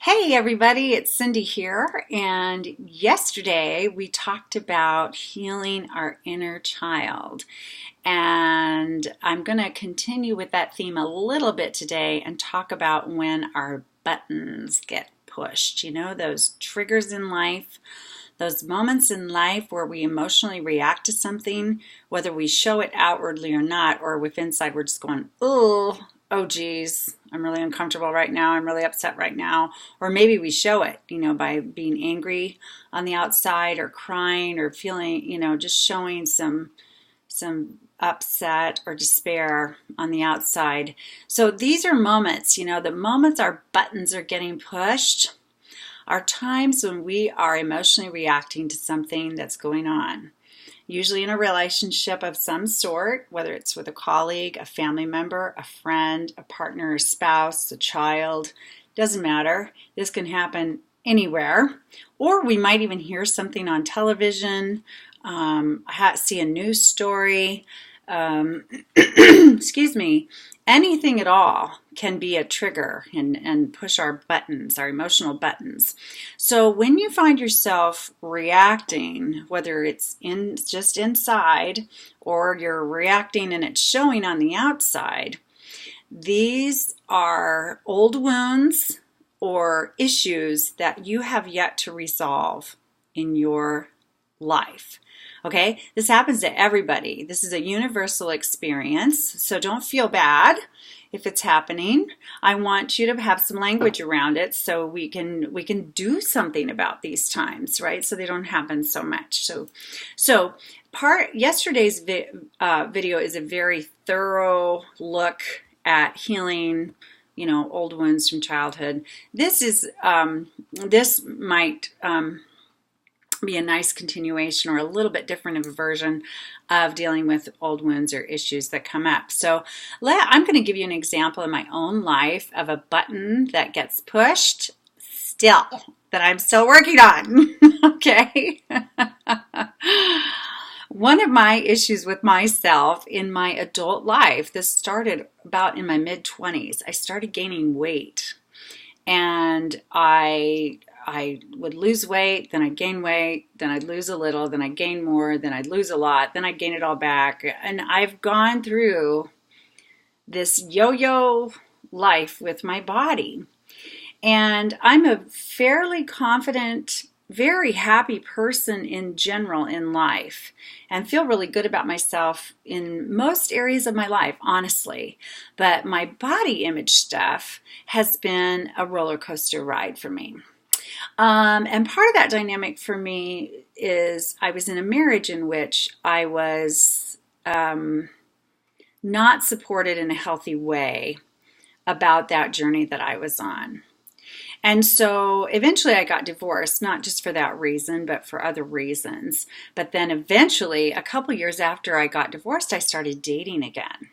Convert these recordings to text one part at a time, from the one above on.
Hey everybody, it's Cindy here, and yesterday we talked about healing our inner child, and I'm going to continue with that theme a little bit today and talk about when our buttons get pushed. You know, those triggers in life, those moments in life where we emotionally react to something, whether we show it outwardly or not, or if inside we're just going, oh geez, I'm really uncomfortable right now, I'm really upset right now. Or maybe we show it, by being angry on the outside or crying or feeling, just showing some upset or despair on the outside. So these are moments, the moments our buttons are getting pushed are times when we are emotionally reacting to something that's going on. Usually in a relationship of some sort, whether it's with a colleague, a family member, a friend, a partner, a spouse, a child, doesn't matter. This can happen anywhere. Or we might even hear something on television, see a news story, excuse me, anything at all can be a trigger and push our buttons, our emotional buttons. So when you find yourself reacting, whether it's just inside or you're reacting and it's showing on the outside, these are old wounds or issues that you have yet to resolve in your life. Okay, this happens to everybody. This is a universal experience, so don't feel bad if it's happening. I want you to have some language around it so we can do something about these times, right? So they don't happen so much. So yesterday's video is a very thorough look at healing, old wounds from childhood. This might be a nice continuation or a little bit different of a version of dealing with old wounds or issues that come up. So I'm going to give you an example in my own life of a button that gets pushed still, that I'm still working on. Okay. One of my issues with myself in my adult life, this started about in my mid-20s. I started gaining weight, and I would lose weight, then I'd gain weight, then I'd lose a little, then I'd gain more, then I'd lose a lot, then I'd gain it all back. And I've gone through this yo-yo life with my body. And I'm a fairly confident, very happy person in general in life and feel really good about myself in most areas of my life, honestly. But my body image stuff has been a roller coaster ride for me. And part of that dynamic for me is I was in a marriage in which I was not supported in a healthy way about that journey that I was on. And so eventually I got divorced, not just for that reason, but for other reasons. But then eventually, a couple years after I got divorced, I started dating again.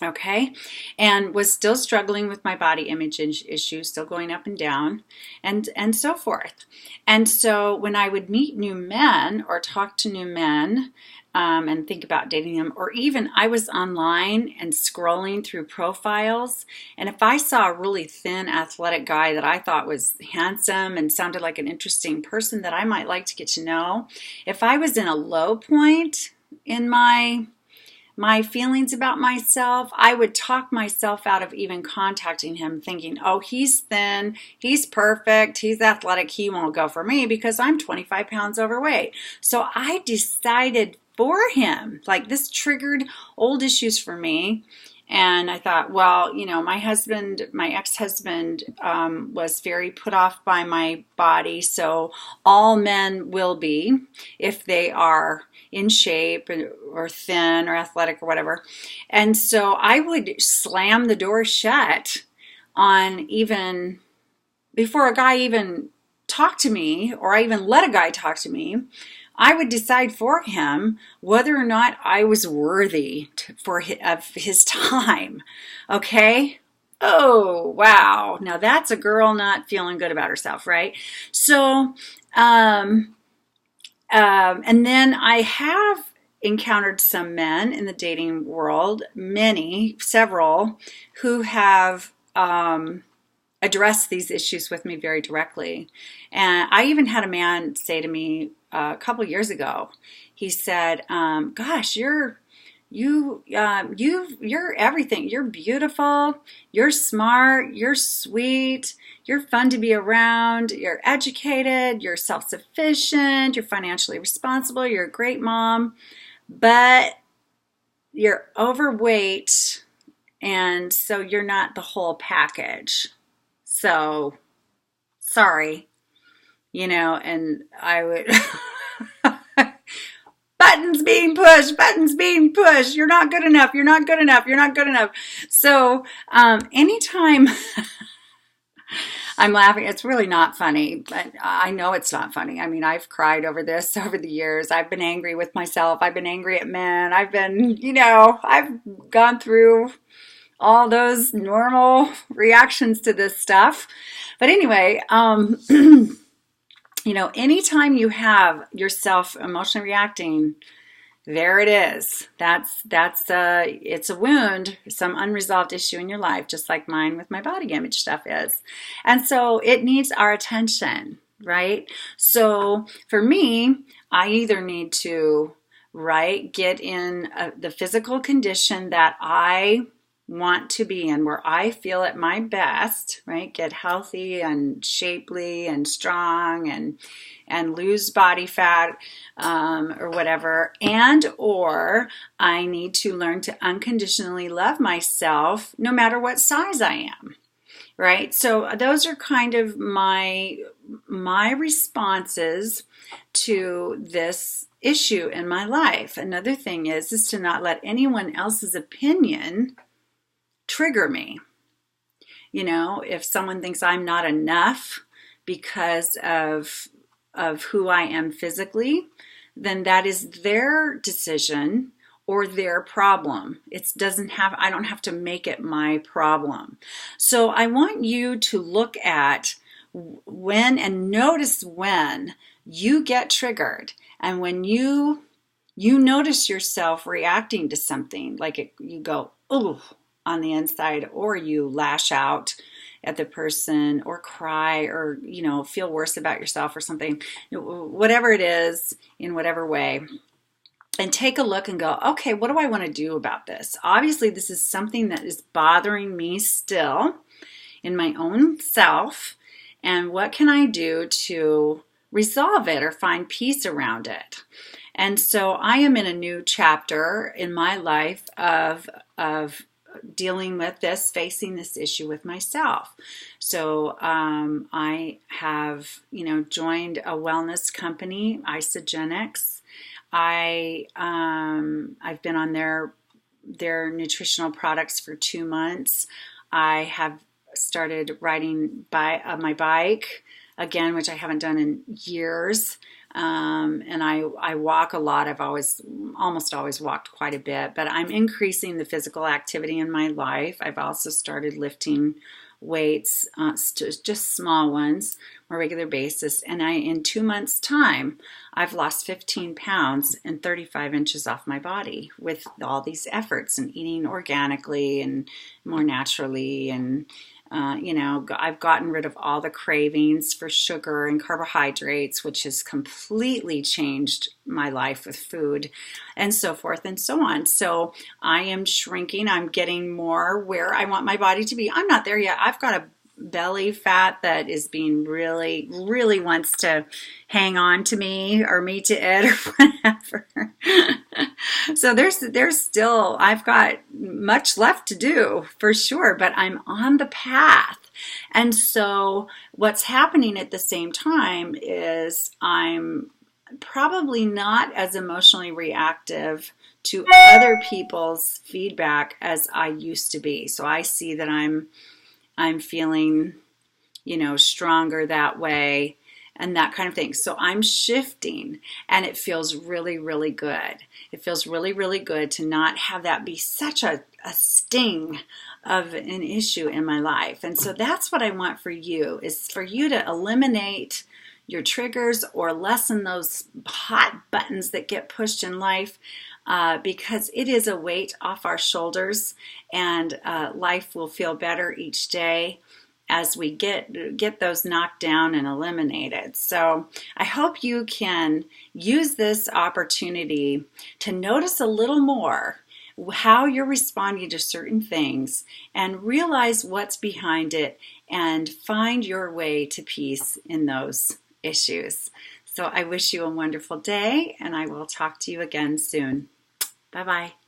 Okay, and was still struggling with my body image issues, still going up and down, and so forth. And so when I would meet new men or talk to new men and think about dating them, or even I was online and scrolling through profiles, and if I saw a really thin, athletic guy that I thought was handsome and sounded like an interesting person that I might like to get to know, if I was in a low point in my feelings about myself, I would talk myself out of even contacting him, thinking, oh, he's thin, he's perfect, he's athletic, he won't go for me because I'm 25 pounds overweight. So I decided for him, like this triggered old issues for me. And I thought, well, my ex-husband was very put off by my body. So all men will be if they are in shape or thin or athletic or whatever. And so I would slam the door shut on even before a guy even talked to me, or I even let a guy talk to me. I would decide for him whether or not I was worthy of his time. Okay? Oh, wow. Now that's a girl not feeling good about herself, right? So, and then I have encountered some men in the dating world, several, who have address these issues with me very directly. And I even had a man say to me a couple years ago, he said, "Gosh, you're everything. You're beautiful. You're smart. You're sweet. You're fun to be around. You're educated. You're self-sufficient. You're financially responsible. You're a great mom, but you're overweight, and so you're not the whole package. So sorry, and I would." Buttons being pushed. You're not good enough. You're not good enough. You're not good enough. So anytime I'm laughing, it's really not funny, but I know it's not funny. I mean, I've cried over this over the years. I've been angry with myself. I've been angry at men. I've gone through all those normal reactions to this stuff. But anyway, anytime you have yourself emotionally reacting, there it is. It's a wound, some unresolved issue in your life, just like mine with my body image stuff is. And so it needs our attention, right? So for me, I either need to, get in the physical condition that I want to be in, where I feel at my best, right? Get healthy and shapely and strong and lose body fat or whatever, or I need to learn to unconditionally love myself no matter what size I am, right? So those are kind of my responses to this issue in my life. Another thing is to not let anyone else's opinion trigger me. If someone thinks I'm not enough because of who I am physically, then that is their decision or their problem. I don't have to make it my problem. So I want you to look at when and notice when you get triggered, and when you notice yourself reacting to something, like you go, "Ooh," on the inside, or you lash out at the person or cry or, feel worse about yourself or something, whatever it is, in whatever way, and take a look and go, okay, what do I want to do about this? Obviously, this is something that is bothering me still in my own self, and what can I do to resolve it or find peace around it? And so I am in a new chapter in my life of dealing with this, facing this issue with myself. So I have, joined a wellness company, Isogenics. I've been on their nutritional products for 2 months. I have started riding my bike again, which I haven't done in years. And I walk a lot. I've almost always walked quite a bit, but I'm increasing the physical activity in my life. I've also started lifting weights, just small ones, on a regular basis. And in 2 months' time, I've lost 15 pounds and 35 inches off my body with all these efforts and eating organically and more naturally. And I've gotten rid of all the cravings for sugar and carbohydrates, which has completely changed my life with food, and so forth and so on. So I am shrinking. I'm getting more where I want my body to be. I'm not there yet. I've got a belly fat that is being really, really wants to hang on to me or me to it or whatever. So there's still, I've got much left to do for sure, but I'm on the path. And so what's happening at the same time is I'm probably not as emotionally reactive to other people's feedback as I used to be. So I see that I'm feeling, stronger that way and that kind of thing. So I'm shifting, and it feels really, really good. It feels really, really good to not have that be such a sting of an issue in my life. And so that's what I want for you, is for you to eliminate your triggers or lessen those hot buttons that get pushed in life, because it is a weight off our shoulders, and life will feel better each day. as we get those knocked down and eliminated. So I hope you can use this opportunity to notice a little more how you're responding to certain things and realize what's behind it and find your way to peace in those issues. So I wish you a wonderful day, and I will talk to you again soon. Bye-bye.